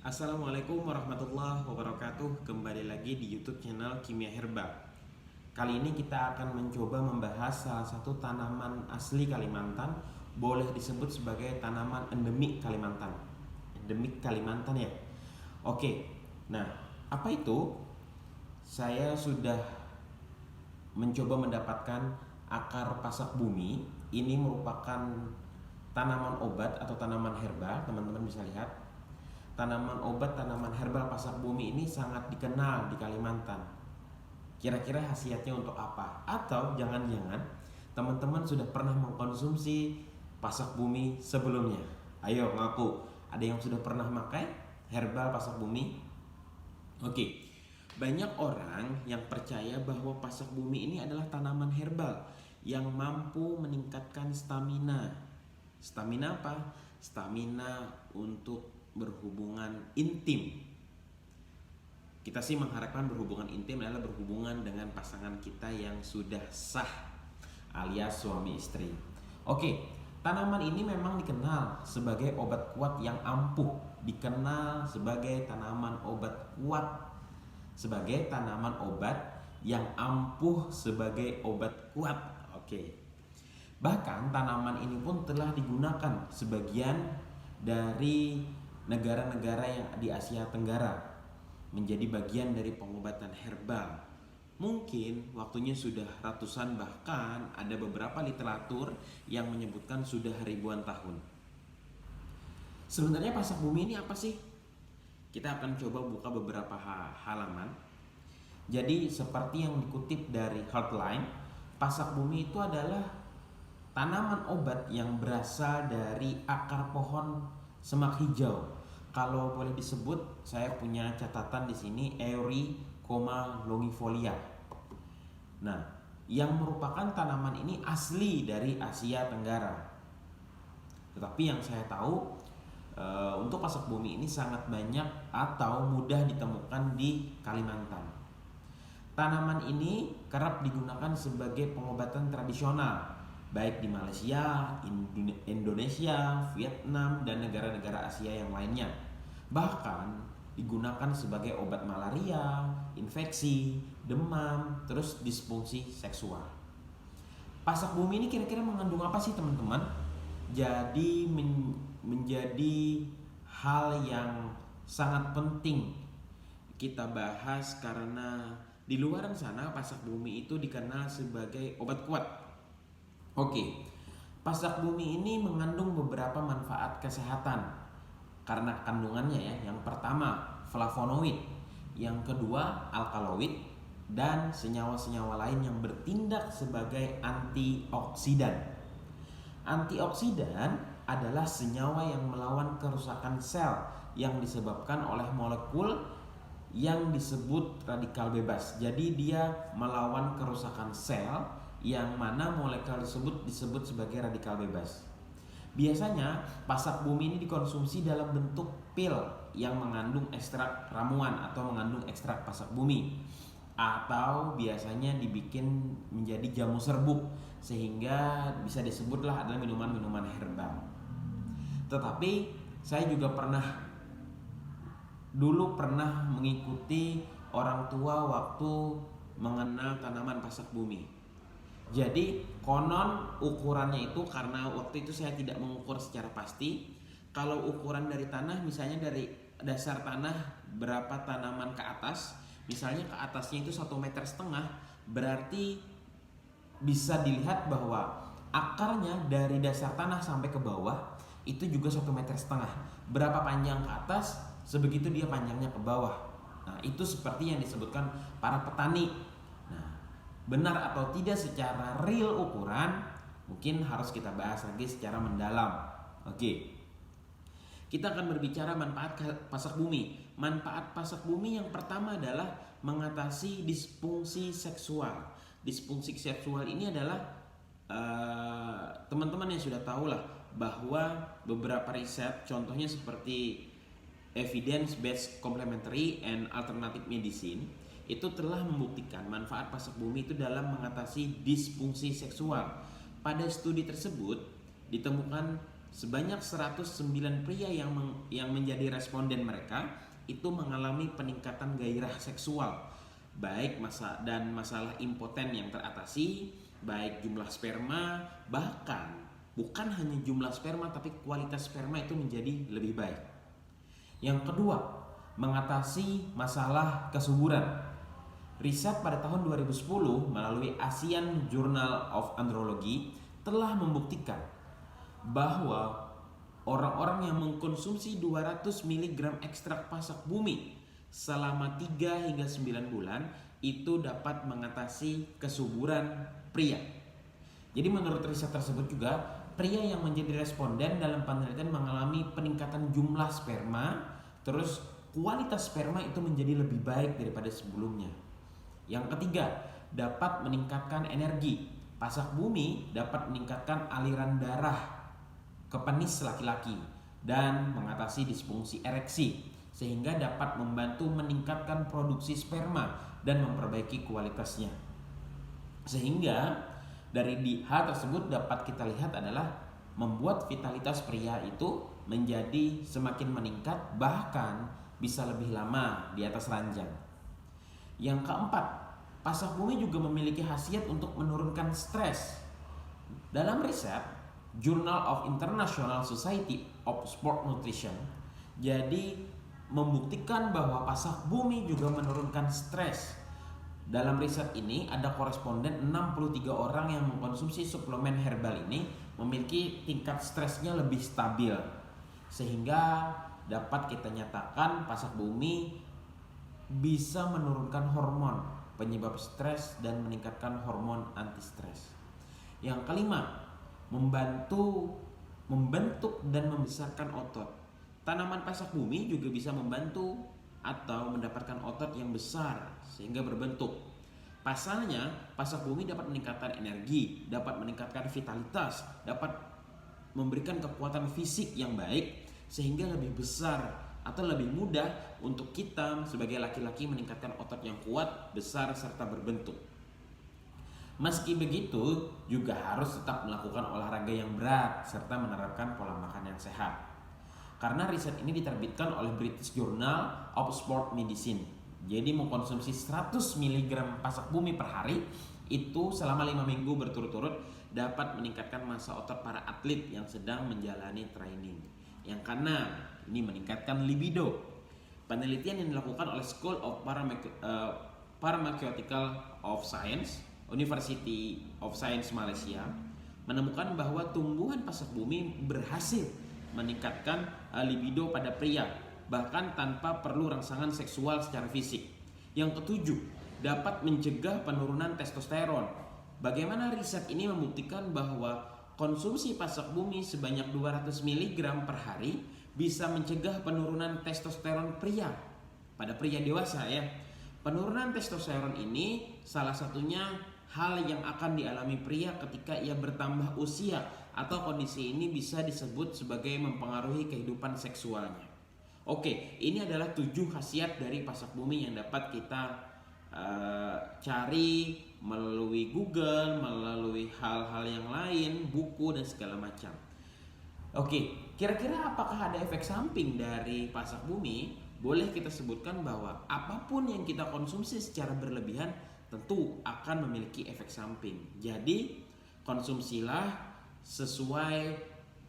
Assalamualaikum warahmatullahi wabarakatuh. Kembali lagi di YouTube channel Kimia Herba. Kali ini kita akan mencoba membahas salah satu tanaman asli Kalimantan, boleh disebut sebagai tanaman endemik Kalimantan. Endemik Kalimantan ya. Oke. Nah, apa itu? Saya sudah mencoba mendapatkan akar pasak bumi. Ini merupakan tanaman obat atau tanaman herba, teman-teman bisa lihat. Tanaman obat, tanaman herbal pasak bumi ini sangat dikenal di Kalimantan. Kira-kira khasiatnya untuk apa? Atau jangan-jangan teman-teman sudah pernah mengkonsumsi pasak bumi sebelumnya? Ayo ngaku, ada yang sudah pernah makai herbal pasak bumi? Oke, banyak orang yang percaya bahwa pasak bumi ini adalah tanaman herbal yang mampu meningkatkan stamina. Stamina apa? Stamina untuk berhubungan intim. Kita sih mengharapkan berhubungan intim adalah berhubungan dengan pasangan kita yang sudah sah alias suami istri. Oke, tanaman ini memang dikenal sebagai obat kuat yang ampuh, dikenal sebagai tanaman obat kuat, sebagai tanaman obat yang ampuh, sebagai obat kuat. Oke. Bahkan tanaman ini pun telah digunakan sebagian dari negara-negara yang di Asia Tenggara menjadi bagian dari pengobatan herbal. Mungkin waktunya sudah ratusan, bahkan ada beberapa literatur yang menyebutkan sudah ribuan tahun. Sebenarnya pasak bumi ini apa sih? Kita akan coba buka beberapa halaman. Jadi seperti yang dikutip dari Heartline, pasak bumi itu adalah tanaman obat yang berasal dari akar pohon semak hijau. Kalau boleh disebut, saya punya catatan di sini Euricoma longifolia. Nah, yang merupakan tanaman ini asli dari Asia Tenggara. Tetapi yang saya tahu, untuk pasak bumi ini sangat banyak atau mudah ditemukan di Kalimantan. Tanaman ini kerap digunakan sebagai pengobatan tradisional, baik di Malaysia, Indonesia, Vietnam, dan negara-negara Asia yang lainnya. Bahkan digunakan sebagai obat malaria, infeksi, demam, terus disfungsi seksual. Pasak bumi ini kira-kira mengandung apa sih teman-teman? Jadi menjadi hal yang sangat penting kita bahas karena di luar sana pasak bumi itu dikenal sebagai obat kuat. Oke, pasak bumi ini mengandung beberapa manfaat kesehatan karena kandungannya ya. Yang pertama flavonoid, yang kedua alkaloid, dan senyawa-senyawa lain yang bertindak sebagai antioksidan. Antioksidan adalah senyawa yang melawan kerusakan sel yang disebabkan oleh molekul yang disebut radikal bebas. Jadi dia melawan kerusakan sel yang mana molekul tersebut disebut sebagai radikal bebas. Biasanya pasak bumi ini dikonsumsi dalam bentuk pil yang mengandung ekstrak ramuan atau mengandung ekstrak pasak bumi, atau biasanya dibikin menjadi jamu serbuk sehingga bisa disebutlah adalah minuman-minuman herbal. Tetapi saya juga dulu pernah mengikuti orang tua waktu mengenal tanaman pasak bumi. Jadi konon ukurannya itu, karena waktu itu saya tidak mengukur secara pasti, kalau ukuran dari tanah, misalnya dari dasar tanah berapa tanaman ke atas, misalnya ke atasnya itu 1,5 meter, berarti bisa dilihat bahwa akarnya dari dasar tanah sampai ke bawah itu juga 1,5 meter. Berapa panjang ke atas, sebegitu dia panjangnya ke bawah. Nah, itu seperti yang disebutkan para petani. Benar atau tidak secara real ukuran mungkin harus kita bahas lagi secara mendalam. Oke. Kita akan berbicara manfaat pasak bumi. Manfaat pasak bumi yang pertama adalah mengatasi disfungsi seksual. Disfungsi seksual ini adalah teman-teman yang sudah tahu lah bahwa beberapa riset, contohnya seperti evidence based complementary and alternative medicine, itu telah membuktikan manfaat pasak bumi itu dalam mengatasi disfungsi seksual. Pada studi tersebut ditemukan sebanyak 109 pria yang menjadi responden mereka itu mengalami peningkatan gairah seksual, baik masalah impoten yang teratasi, baik jumlah sperma, bahkan bukan hanya jumlah sperma tapi kualitas sperma itu menjadi lebih baik. Yang kedua, mengatasi masalah kesuburan. Riset pada tahun 2010 melalui Asian Journal of Andrology telah membuktikan bahwa orang-orang yang mengkonsumsi 200 mg ekstrak pasak bumi selama 3 hingga 9 bulan itu dapat mengatasi kesuburan pria. Jadi menurut riset tersebut juga, pria yang menjadi responden dalam penelitian mengalami peningkatan jumlah sperma, terus kualitas sperma itu menjadi lebih baik daripada sebelumnya. Yang ketiga, dapat meningkatkan energi. Pasak bumi dapat meningkatkan aliran darah ke penis laki-laki dan mengatasi disfungsi ereksi, sehingga dapat membantu meningkatkan produksi sperma dan memperbaiki kualitasnya. Sehingga dari hal tersebut dapat kita lihat adalah membuat vitalitas pria itu menjadi semakin meningkat, bahkan bisa lebih lama di atas ranjang. Yang keempat, pasak bumi juga memiliki khasiat untuk menurunkan stres. Dalam riset Journal of International Society of Sport Nutrition jadi membuktikan bahwa pasak bumi juga menurunkan stres. Dalam riset ini ada koresponden 63 orang yang mengkonsumsi suplemen herbal ini memiliki tingkat stresnya lebih stabil, sehingga dapat kita nyatakan pasak bumi bisa menurunkan hormon penyebab stres dan meningkatkan hormon anti stres. Yang kelima, membentuk dan membesarkan otot. Tanaman pasak bumi juga bisa membantu atau mendapatkan otot yang besar sehingga berbentuk. Pasalnya, pasak bumi dapat meningkatkan energi, dapat meningkatkan vitalitas, dapat memberikan kekuatan fisik yang baik sehingga lebih besar atau lebih mudah untuk kita sebagai laki-laki meningkatkan otot yang kuat, besar, serta berbentuk. Meski begitu, juga harus tetap melakukan olahraga yang berat serta menerapkan pola makan yang sehat. Karena riset ini diterbitkan oleh British Journal of Sport Medicine. Jadi mengkonsumsi 100 mg pasak bumi per hari itu selama 5 minggu berturut-turut dapat meningkatkan massa otot para atlet yang sedang menjalani training. Yang keenam, ini meningkatkan libido. Penelitian yang dilakukan oleh School of Pharmaceutical of Science, University of Science Malaysia menemukan bahwa tumbuhan pasak bumi berhasil meningkatkan libido pada pria, bahkan tanpa perlu rangsangan seksual secara fisik. Yang ketujuh, dapat mencegah penurunan testosteron. Bagaimana riset ini membuktikan bahwa konsumsi pasak bumi sebanyak 200 mg per hari bisa mencegah penurunan testosteron pria pada pria dewasa ya. Penurunan testosteron ini salah satunya hal yang akan dialami pria ketika ia bertambah usia, atau kondisi ini bisa disebut sebagai mempengaruhi kehidupan seksualnya. Oke, ini adalah 7 khasiat dari pasak bumi yang dapat kita cari melalui Google, melalui hal-hal yang lain, buku dan segala macam. Oke, kira-kira apakah ada efek samping dari pasak bumi? Boleh kita sebutkan bahwa apapun yang kita konsumsi secara berlebihan tentu akan memiliki efek samping. Jadi konsumsilah sesuai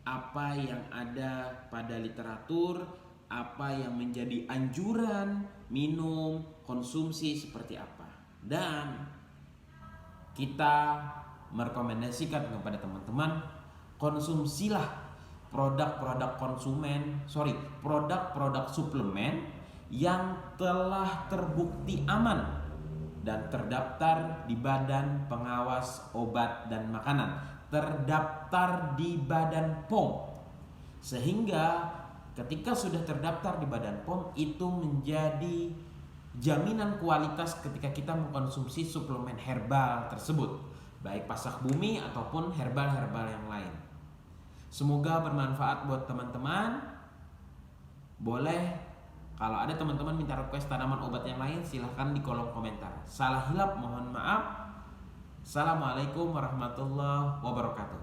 apa yang ada pada literatur, apa yang menjadi anjuran, minum, konsumsi seperti apa. Dan kita merekomendasikan kepada teman-teman, konsumsilah produk-produk suplemen yang telah terbukti aman dan terdaftar di Badan Pengawas Obat dan Makanan, terdaftar di Badan POM. Sehingga ketika sudah terdaftar di Badan POM, itu menjadi jaminan kualitas ketika kita mengkonsumsi suplemen herbal tersebut, baik pasak bumi ataupun herbal-herbal yang lain. Semoga bermanfaat buat teman-teman. Boleh kalau ada teman-teman minta request tanaman obat yang lain, silahkan di kolom komentar. Salah hilap mohon maaf. Assalamualaikum warahmatullahi wabarakatuh.